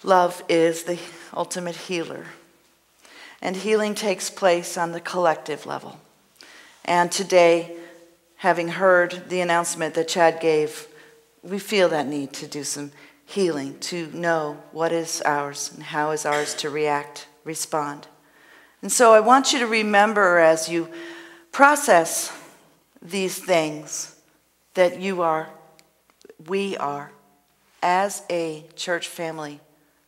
Love is the ultimate healer. And healing takes place on the collective level. And today, having heard the announcement that Chad gave, we feel that need to do some healing, to know what is ours and how is ours to react, respond. And so I want you to remember as you process these things that we are, as a church family,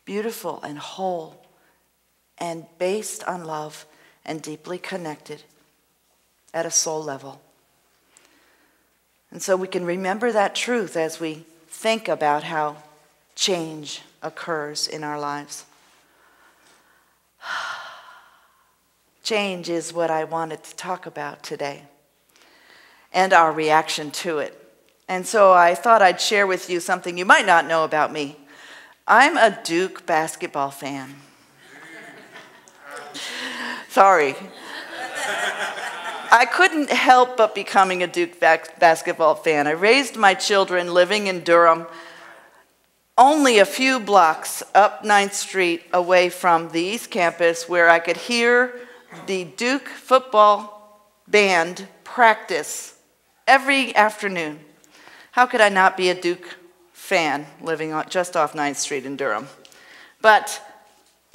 beautiful and whole and based on love and deeply connected at a soul level. And so we can remember that truth as we think about how change occurs in our lives. Change is what I wanted to talk about today, and our reaction to it. And so I thought I'd share with you something you might not know about me. I'm a Duke basketball fan. Sorry. I couldn't help but becoming a Duke basketball fan. I raised my children living in Durham, only a few blocks up 9th Street away from the East Campus, where I could hear the Duke football band practice every afternoon. How could I not be a Duke fan living just off 9th Street in Durham? But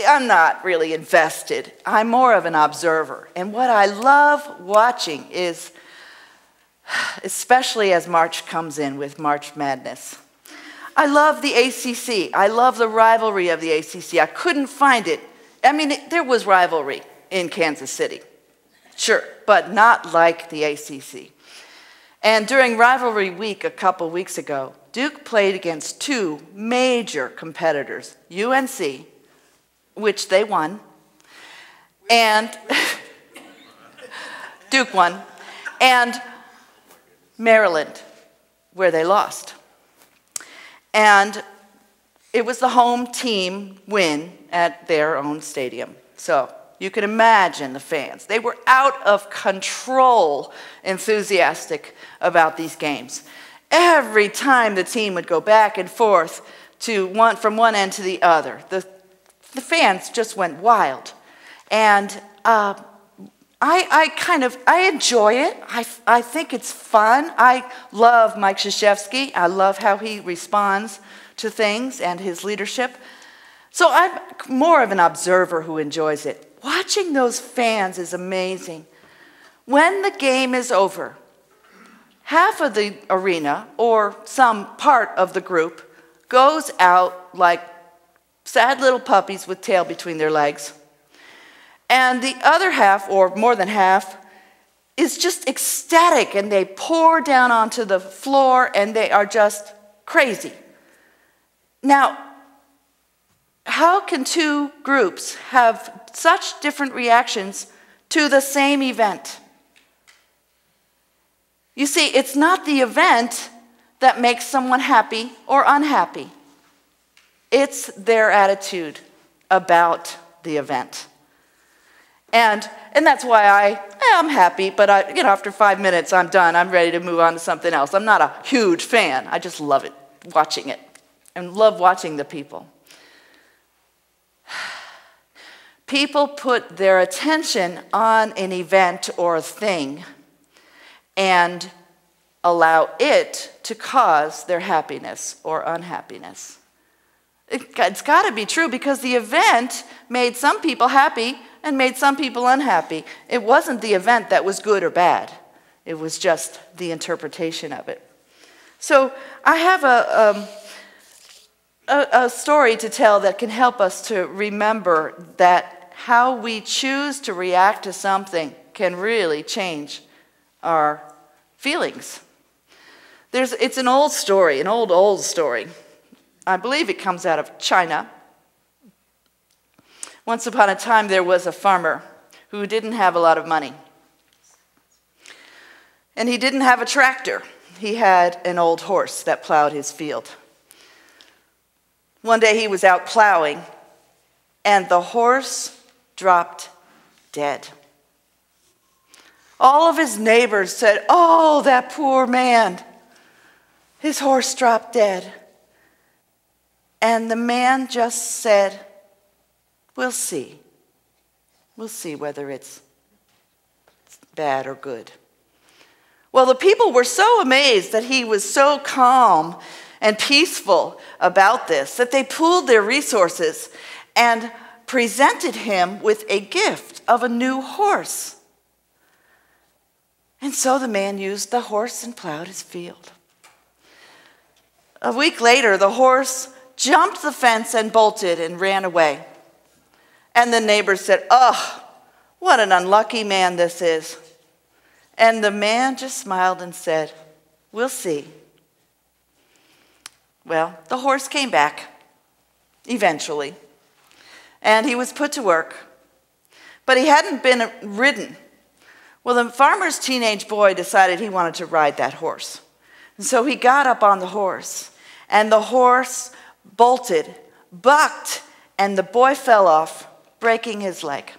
I'm not really invested. I'm more of an observer. And what I love watching is, especially as March comes in with March Madness, I love the ACC. I love the rivalry of the ACC. I couldn't find it. I mean, there was rivalry in Kansas City, sure, but not like the ACC. And during rivalry week a couple weeks ago, Duke played against two major competitors, UNC, which they won, and Duke won, and Maryland, where they lost. And it was the home team win at their own stadium. So you can imagine the fans. They were out of control enthusiastic about these games. Every time the team would go back and forth from one end to the other, the fans just went wild. And I enjoy it. I think it's fun. I love Mike Krzyzewski. I love how he responds to things and his leadership. So I'm more of an observer who enjoys it. Watching those fans is amazing. When the game is over, half of the arena or some part of the group goes out like sad little puppies with tail between their legs. And the other half, or more than half, is just ecstatic, and they pour down onto the floor, and they are just crazy. Now, how can two groups have such different reactions to the same event? You see, it's not the event that makes someone happy or unhappy. It's their attitude about the event. And that's why I'm happy, but after 5 minutes, I'm done. I'm ready to move on to something else. I'm not a huge fan. I just love it, watching it, and love watching the people. People put their attention on an event or a thing and allow it to cause their happiness or unhappiness. It's got to be true, because the event made some people happy and made some people unhappy. It wasn't the event that was good or bad. It was just the interpretation of it. So I have a story to tell that can help us to remember that how we choose to react to something can really change our feelings. It's an old story, an old story. I believe it comes out of China. Once upon a time, there was a farmer who didn't have a lot of money. And he didn't have a tractor. He had an old horse that plowed his field. One day he was out plowing, and the horse dropped dead. All of his neighbors said, "Oh, that poor man. His horse dropped dead." And the man just said, we'll see. We'll see whether it's bad or good. Well, the people were so amazed that he was so calm and peaceful about this that they pooled their resources and presented him with a gift of a new horse. And so the man used the horse and plowed his field. A week later, the horse jumped the fence and bolted and ran away. And the neighbors said, "Oh, what an unlucky man this is." And the man just smiled and said, "We'll see." Well, the horse came back, eventually, and he was put to work. But he hadn't been ridden. Well, the farmer's teenage boy decided he wanted to ride that horse. And so he got up on the horse, and the horse bolted, bucked, and the boy fell off, breaking his leg.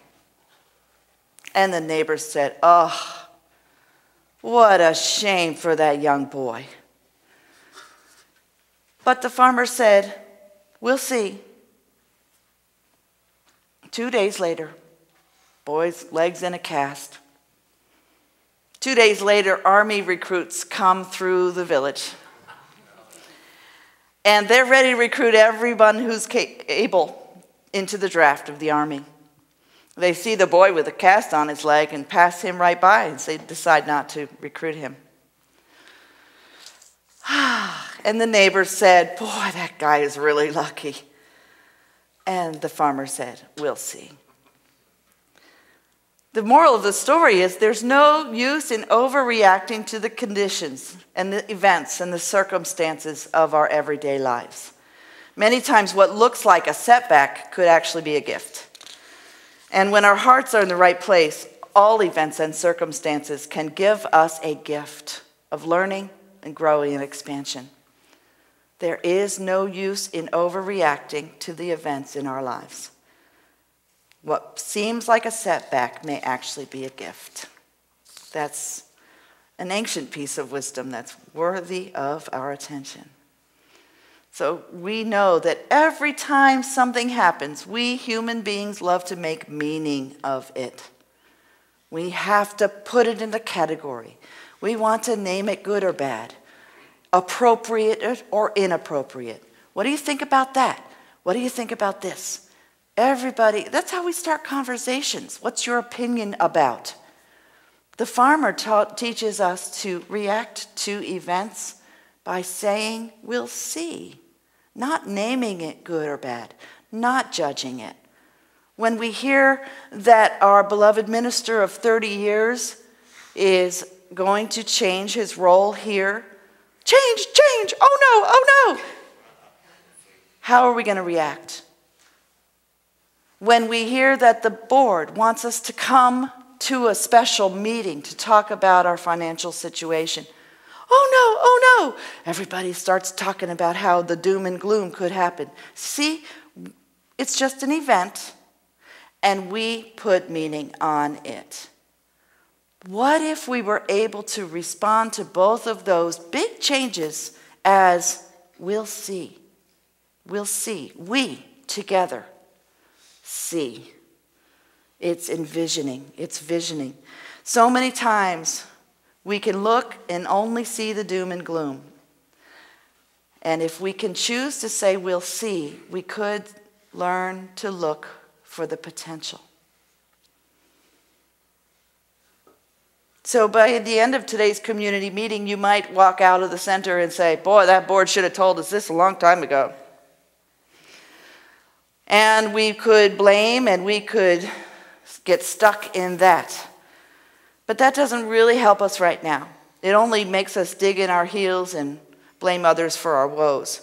And the neighbors said, "Oh, what a shame for that young boy." But the farmer said, "We'll see." 2 days later, boy's leg's in a cast. 2 days later, army recruits come through the village. And they're ready to recruit everyone who's able into the draft of the army. They see the boy with a cast on his leg and pass him right by, and they decide not to recruit him. And the neighbors said, "Boy, that guy is really lucky." And the farmer said, "We'll see." The moral of the story is there's no use in overreacting to the conditions and the events and the circumstances of our everyday lives. Many times what looks like a setback could actually be a gift. And when our hearts are in the right place, all events and circumstances can give us a gift of learning and growing and expansion. There is no use in overreacting to the events in our lives. What seems like a setback may actually be a gift. That's an ancient piece of wisdom that's worthy of our attention. So we know that every time something happens, we human beings love to make meaning of it. We have to put it in a category. We want to name it good or bad, appropriate or inappropriate. What do you think about that? What do you think about this? Everybody, that's how we start conversations. What's your opinion about? The farmer teaches us to react to events by saying, "We'll see," not naming it good or bad, not judging it. When we hear that our beloved minister of 30 years is going to change his role here, change, oh no. How are we going to react? When we hear that the board wants us to come to a special meeting to talk about our financial situation, oh no. Everybody starts talking about how the doom and gloom could happen. See, it's just an event, and we put meaning on it. What if we were able to respond to both of those big changes as we'll see? We'll see. We together see. It's envisioning. It's visioning. So many times we can look and only see the doom and gloom. And if we can choose to say we'll see, we could learn to look for the potential. So by the end of today's community meeting, you might walk out of the center and say, "Boy, that board should have told us this a long time ago." And we could blame and we could get stuck in that. But that doesn't really help us right now. It only makes us dig in our heels and blame others for our woes.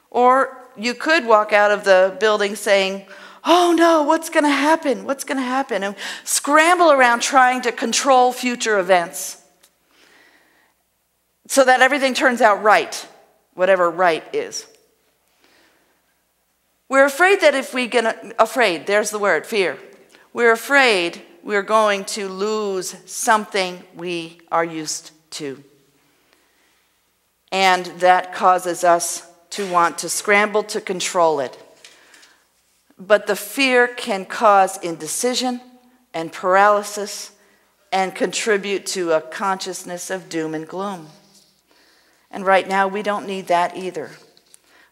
Or you could walk out of the building saying, "Oh no, what's going to happen? What's going to happen?" And scramble around trying to control future events so that everything turns out right, whatever right is. We're afraid that if we get afraid, there's the word, fear. We're afraid we're going to lose something we are used to. And that causes us to want to scramble to control it. But the fear can cause indecision and paralysis and contribute to a consciousness of doom and gloom. And right now, we don't need that either.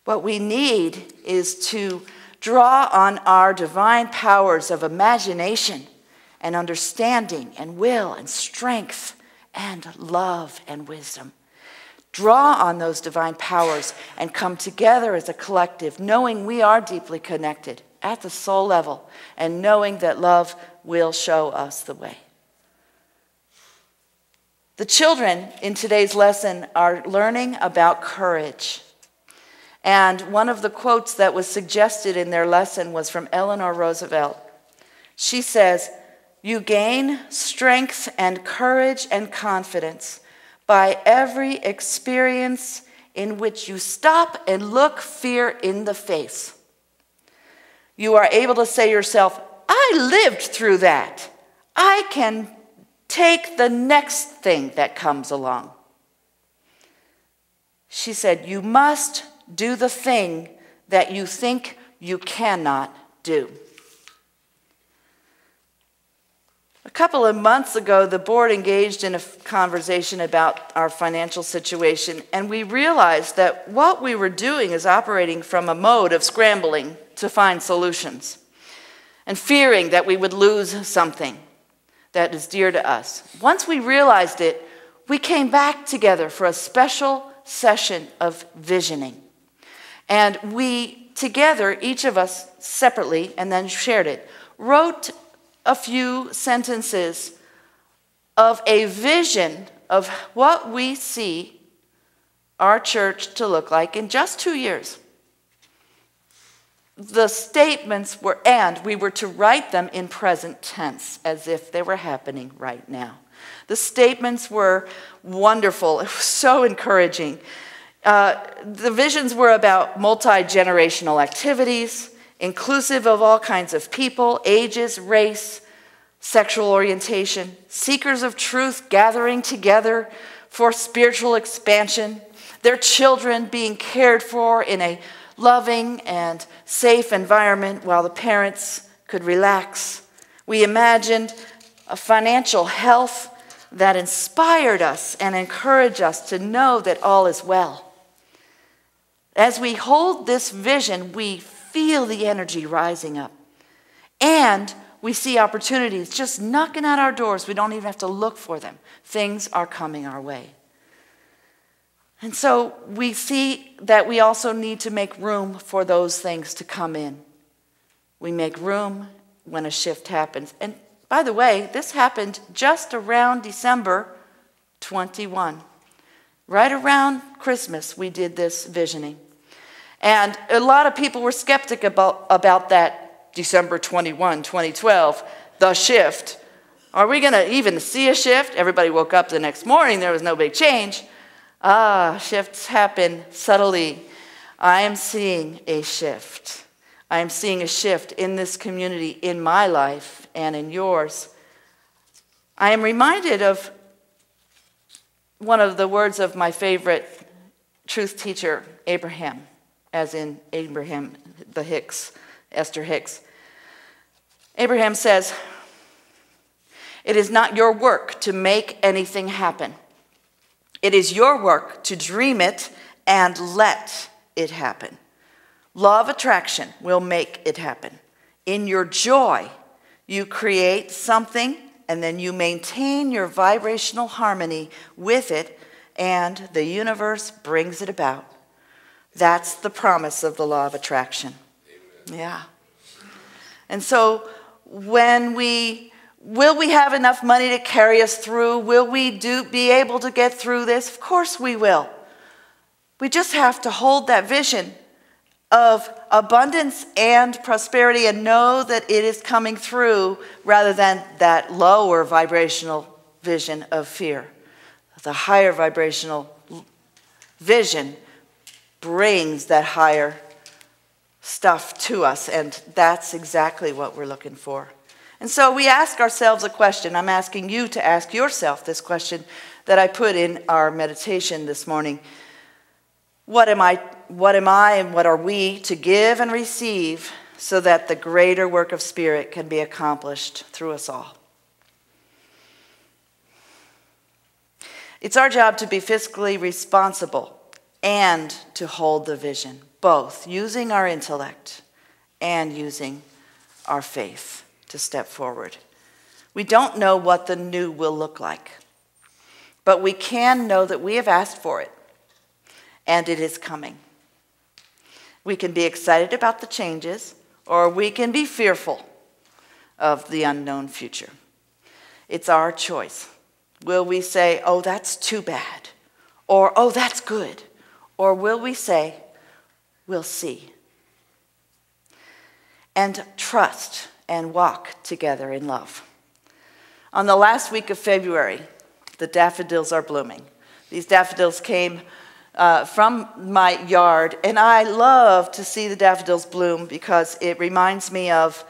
What we need is to draw on our divine powers of imagination and understanding and will and strength and love and wisdom. Draw on those divine powers and come together as a collective, knowing we are deeply connected at the soul level and knowing that love will show us the way. The children in today's lesson are learning about courage. And one of the quotes that was suggested in their lesson was from Eleanor Roosevelt. She says, "You gain strength and courage and confidence by every experience in which you stop and look fear in the face. You are able to say to yourself, I lived through that. I can take the next thing that comes along." She said, "You must do the thing that you think you cannot do." A couple of months ago, the board engaged in a conversation about our financial situation, and we realized that what we were doing is operating from a mode of scrambling to find solutions and fearing that we would lose something that is dear to us. Once we realized it, we came back together for a special session of visioning. And we, together, each of us separately, and then shared it, wrote a few sentences of a vision of what we see our church to look like in just 2 years. The statements were, and we were to write them in present tense, as if they were happening right now. The statements were wonderful. It was so encouraging. The visions were about multi-generational activities, inclusive of all kinds of people, ages, race, sexual orientation, seekers of truth gathering together for spiritual expansion, their children being cared for in a loving and safe environment while the parents could relax. We imagined a financial health that inspired us and encouraged us to know that all is well. As we hold this vision, we feel the energy rising up. And we see opportunities just knocking at our doors. We don't even have to look for them. Things are coming our way. And so we see that we also need to make room for those things to come in. We make room when a shift happens. And by the way, this happened just around December 21. Right around Christmas, we did this visioning. And a lot of people were skeptic about that December 21, 2012, the shift. Are we going to even see a shift? Everybody woke up the next morning. There was no big change. Shifts happen subtly. I am seeing a shift. I am seeing a shift in this community, in my life, and in yours. I am reminded of one of the words of my favorite truth teacher, Abraham, as in Abraham, the Hicks, Esther Hicks. Abraham says, "It is not your work to make anything happen. It is your work to dream it and let it happen. Law of attraction will make it happen. In your joy, you create something and then you maintain your vibrational harmony with it, and the universe brings it about." That's the promise of the law of attraction. Amen. Yeah. And so will we have enough money to carry us through? Will we be able to get through this? Of course we will. We just have to hold that vision of abundance and prosperity and know that it is coming through rather than that lower vibrational vision of fear. The higher vibrational vision brings that higher stuff to us, and that's exactly what we're looking for. And so we ask ourselves a question. I'm asking you to ask yourself this question that I put in our meditation this morning. What am I, and what are we to give and receive so that the greater work of Spirit can be accomplished through us all? It's our job to be fiscally responsible and to hold the vision, both using our intellect and using our faith to step forward. We don't know what the new will look like, but we can know that we have asked for it, and it is coming. We can be excited about the changes, or we can be fearful of the unknown future. It's our choice. Will we say, oh, that's too bad, or oh, that's good, or will we say, we'll see, and trust and walk together in love? On the last week of February, the daffodils are blooming. These daffodils came from my yard, and I love to see the daffodils bloom because it reminds me of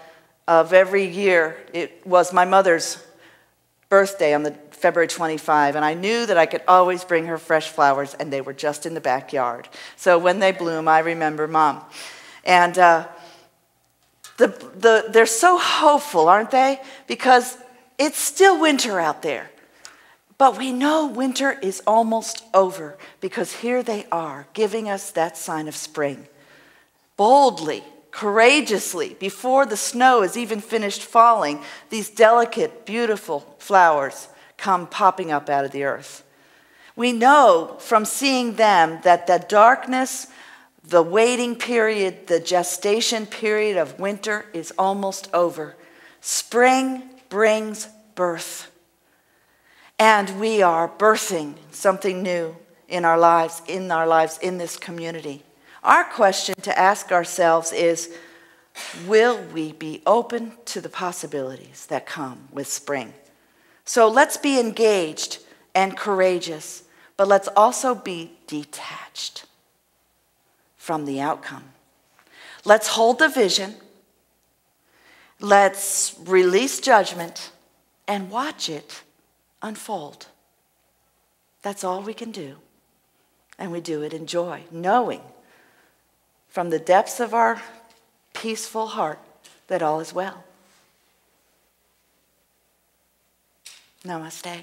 every year. It was my mother's birthday on the February 25, and I knew that I could always bring her fresh flowers, and they were just in the backyard. So when they bloom, I remember Mom. And they're so hopeful, aren't they? Because it's still winter out there. But we know winter is almost over because here they are giving us that sign of spring. Boldly, courageously, before the snow is even finished falling, these delicate, beautiful flowers come popping up out of the earth. We know from seeing them that the darkness, the waiting period, the gestation period of winter is almost over. Spring brings birth. And we are birthing something new in our lives, in this community. Our question to ask ourselves is, will we be open to the possibilities that come with spring? So let's be engaged and courageous, but let's also be detached from the outcome. Let's hold the vision. Let's release judgment and watch it unfold. That's all we can do. And we do it in joy, knowing from the depths of our peaceful heart that all is well. Namaste.